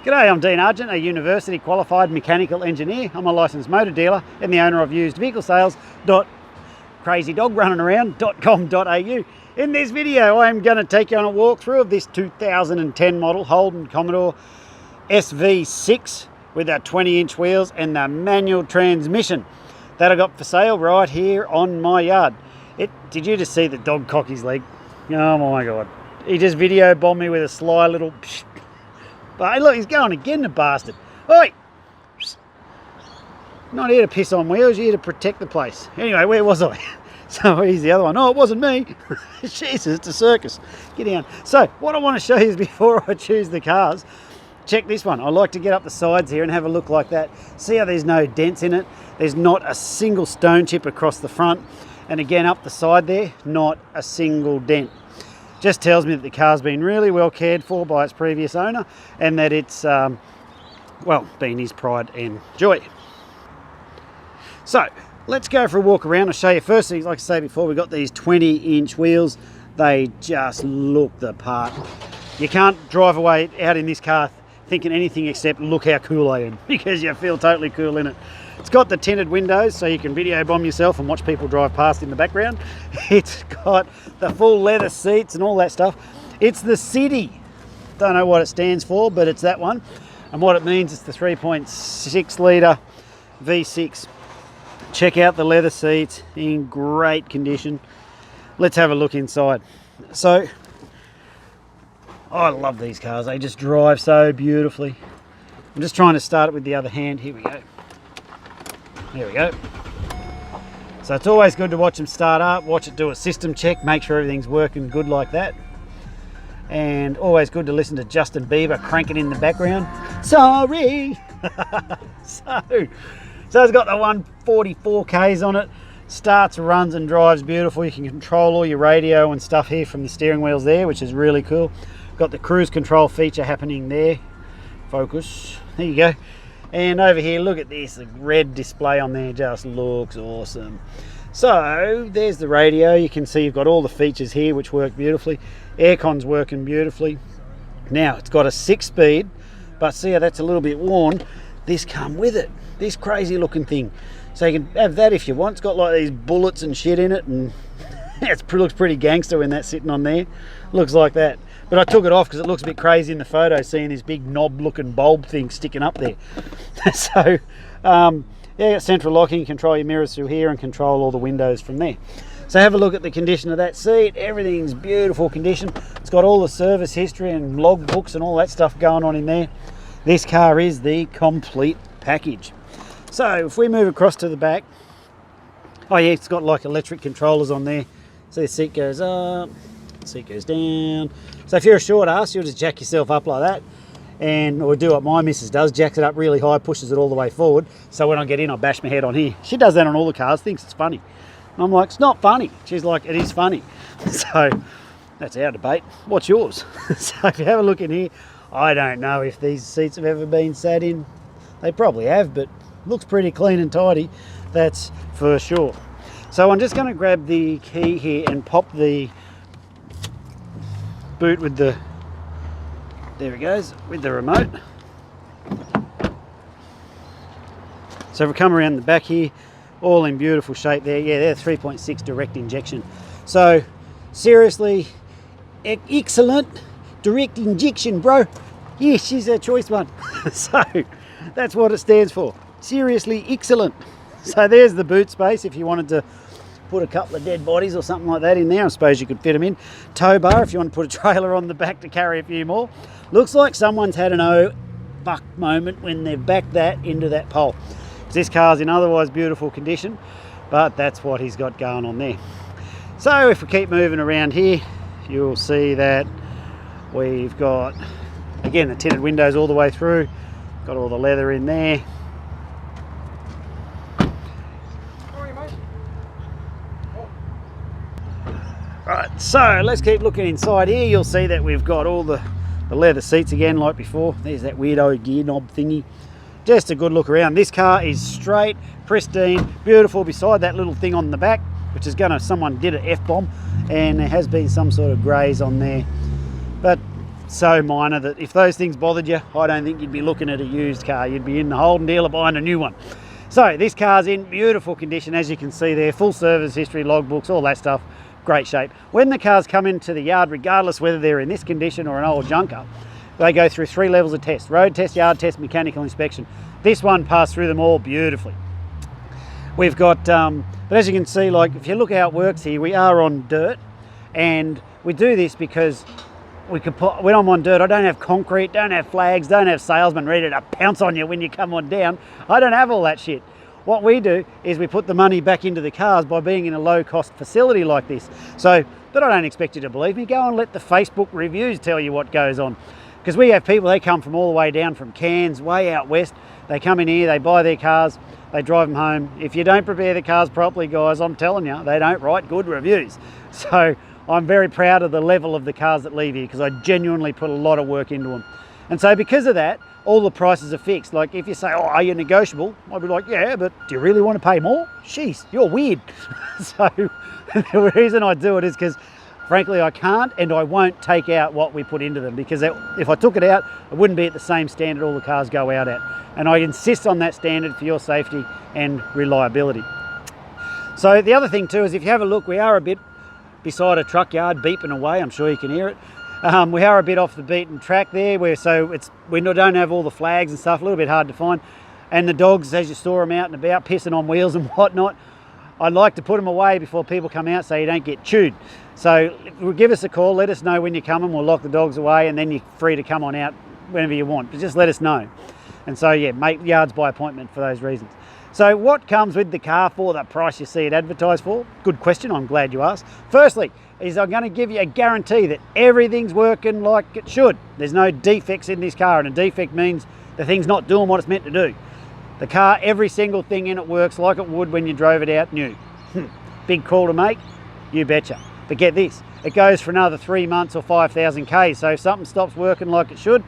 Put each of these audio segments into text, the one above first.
G'day, I'm Dean Argent, a university qualified mechanical engineer. I'm a licensed motor dealer and the owner of usedvehiclesales.crazydogrunningaround.com.au. In this video, I'm going to take you on a walkthrough of this 2010 model Holden Commodore SV6 with our 20-inch wheels and the manual transmission that I got for sale right here on my yard. Did you just see the dog cock his leg? Oh my God. He just video bombed me with a sly little... But hey, look, he's going again, the bastard. Oi! Not here to piss on wheels, you're here to protect the place. Anyway, where was I? So here's the other one. Oh, it wasn't me. Jesus, it's a circus. Get down. So what I want to show you is before I choose the cars, check this one. I like to get up the sides here and have a look like that. See how there's no dents in it? There's not a single stone chip across the front. And again, up the side there, not a single dent. Just tells me that the car's been really well cared for by its previous owner and that it's, well, been his pride and joy. So let's go for a walk around. I'll show you firstly, like I say before, we've got these 20-inch wheels. They just look the part. You can't drive away out in this car thinking anything except look how cool I am, because you feel totally cool in it. It's got the tinted windows so you can video bomb yourself and watch people drive past in the background. It's got the full leather seats and all that stuff. It's the City. Don't know what it stands for, but it's that one. And what it means is the 3.6 litre V6. Check out the leather seats, in great condition. Let's have a look inside. So, I love these cars. They just drive so beautifully. I'm just trying to start it with the other hand. Here we go. There we go. So it's always good to watch them start up, watch it do a system check, make sure everything's working good like that. And always good to listen to Justin Bieber cranking in the background. Sorry! So it's got the 144 Ks on it. Starts, runs and drives beautiful. You can control all your radio and stuff here from the steering wheels there, which is really cool. Got the cruise control feature happening there. Focus. There you go. And over here, look at this, the red display on there just looks awesome. So there's the radio. You can see you've got all the features here which work beautifully. Aircon's working beautifully. Now it's got a 6-speed, but see how that's a little bit worn. This come with it, this crazy looking thing. So you can have that if you want. It's got like these bullets and shit in it, and it looks pretty gangster when that's sitting on there. Looks like that. But I took it off because it looks a bit crazy in the photo, seeing this big knob looking bulb thing sticking up there. So yeah, you got central locking, control your mirrors through here and control all the windows from there. So have a look at the condition of that seat. Everything's beautiful condition. It's got all the service history and log books and all that stuff going on in there. This car is the complete package. So if we move across to the back, oh yeah, it's got like electric controllers on there. So the seat goes up, seat goes down. So if you're a short ass, you'll just jack yourself up like that, or do what my missus does, jacks it up really high, pushes it all the way forward. So when I get in, I bash my head on here. She does that on all the cars, thinks it's funny. And I'm like, it's not funny. She's like, it is funny. So that's our debate. What's yours? So if you have a look in here, I don't know if these seats have ever been sat in. They probably have, but looks pretty clean and tidy, that's for sure. So I'm just going to grab the key here and pop the boot with the, there it goes, with the remote. So if we come around the back here, all in beautiful shape there. Yeah, they're 3.6 direct injection. So seriously, excellent direct injection, bro. Yeah, she's a choice one. So that's what it stands for. Seriously excellent. So there's the boot space if you wanted to put a couple of dead bodies or something like that in there. I suppose you could fit them in. Tow bar if you want to put a trailer on the back to carry a few more. Looks like someone's had an oh fuck moment when they've backed that into that pole. This car's in otherwise beautiful condition, but that's what he's got going on there. So if we keep moving around here, you'll see that we've got, again, the tinted windows all the way through. Got all the leather in there. Right, so let's keep looking inside here. You'll see that we've got all the leather seats again like before. There's that weirdo gear knob thingy. Just a good look around. This car is straight, pristine, beautiful, beside that little thing on the back, which is gonna, someone did an F-bomb, and there has been some sort of graze on there. But it's so minor that if those things bothered you, I don't think you'd be looking at a used car. You'd be in the Holden dealer buying a new one. So this car's in beautiful condition, as you can see there, full service history, logbooks, all that stuff, great shape. When the cars come into the yard, regardless whether they're in this condition or an old junker, they go through 3 levels of test: road test, yard test, mechanical inspection. This one passed through them all beautifully. We've got, but as you can see, like if you look how it works here, we are on dirt, and we do this because we could put, when I'm on dirt, I don't have concrete, don't have flags, don't have salesmen ready to pounce on you when you come on down. I don't have all that shit. What we do is we put the money back into the cars by being in a low-cost facility like this. So, but I don't expect you to believe me. Go and let the Facebook reviews tell you what goes on. Because we have people, they come from all the way down from Cairns, way out west. They come in here, they buy their cars, they drive them home. If you don't prepare the cars properly, guys, I'm telling you, they don't write good reviews. So I'm very proud of the level of the cars that leave here because I genuinely put a lot of work into them. And so because of that, all the prices are fixed. Like if you say, oh, are you negotiable? I'd be like, yeah, but do you really want to pay more? Jeez, you're weird. So the reason I do it is because frankly, I can't and I won't take out what we put into them, because if I took it out, it wouldn't be at the same standard all the cars go out at. And I insist on that standard for your safety and reliability. So the other thing too is if you have a look, we are a bit beside a truck yard beeping away. I'm sure you can hear it. We are a bit off the beaten track there, we don't have all the flags and stuff, a little bit hard to find. And the dogs, as you saw them out and about, pissing on wheels and whatnot, I'd like to put them away before people come out so you don't get chewed. So give us a call, let us know when you're coming, we'll lock the dogs away and then you're free to come on out whenever you want, but just let us know. And so yeah, make yards by appointment for those reasons. So what comes with the car for the price you see it advertised for? Good question, I'm glad you asked. Firstly, is I'm going to give you a guarantee that everything's working like it should. There's no defects in this car, and a defect means the thing's not doing what it's meant to do. The car, every single thing in it works like it would when you drove it out new. Big call to make? You betcha. But get this, it goes for another 3 months or 5,000 Ks, so if something stops working like it should,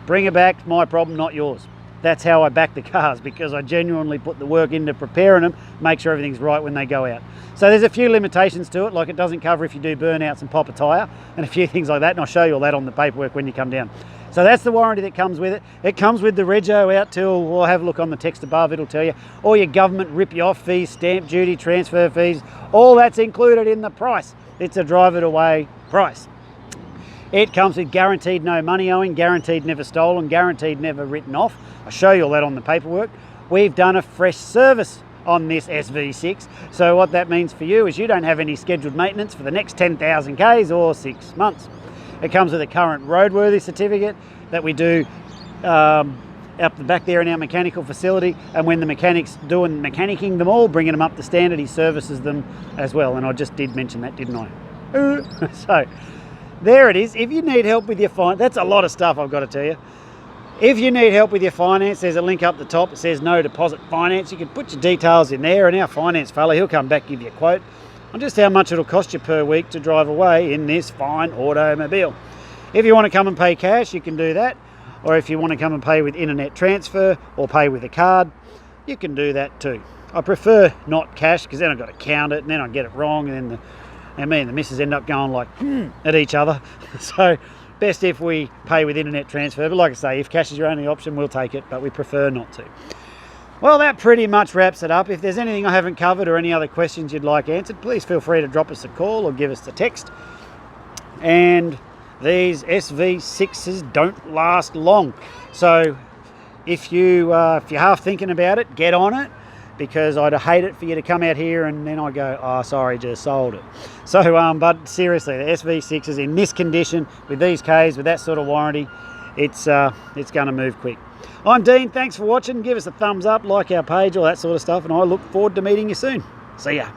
bring it back, my problem, not yours. That's how I back the cars, because I genuinely put the work into preparing them, make sure everything's right when they go out. So there's a few limitations to it, like it doesn't cover if you do burnouts and pop a tyre, and a few things like that, and I'll show you all that on the paperwork when you come down. So that's the warranty that comes with it. It comes with the rego out till, we'll have a look on the text above, it'll tell you. All your government rip-you-off fees, stamp duty, transfer fees, all that's included in the price. It's a drive it away price. It comes with guaranteed no money owing, guaranteed never stolen, guaranteed never written off. I'll show you all that on the paperwork. We've done a fresh service on this SV6. So what that means for you is you don't have any scheduled maintenance for the next 10,000 Ks or 6 months. It comes with a current roadworthy certificate that we do up the back there in our mechanical facility, and when the mechanic's doing mechanicking them all, bringing them up to standard, he services them as well. And I just did mention that, didn't I? So there it is. If you need help with your finance, that's a lot of stuff I've got to tell you. If you need help with your finance, there's a link up the top. It says no deposit finance. You can put your details in there, and our finance fella, he'll come back, give you a quote on just how much it'll cost you per week to drive away in this fine automobile. If you want to come and pay cash, you can do that. Or if you want to come and pay with internet transfer or pay with a card, you can do that too. I prefer not cash, because then I've got to count it and then I get it wrong, and then me and the missus end up going like at each other. So best if we pay with internet transfer. But like I say, if cash is your only option, we'll take it, but we prefer not to. Well, that pretty much wraps it up. If there's anything I haven't covered or any other questions you'd like answered, please feel free to drop us a call or give us a text. And these SV6s don't last long. So if you're half thinking about it, get on it, because I'd hate it for you to come out here and then I go, oh, sorry, just sold it. So, but seriously, the SV6 is in this condition, with these Ks, with that sort of warranty, it's going to move quick. I'm Dean, thanks for watching. Give us a thumbs up, like our page, all that sort of stuff, and I look forward to meeting you soon. See ya.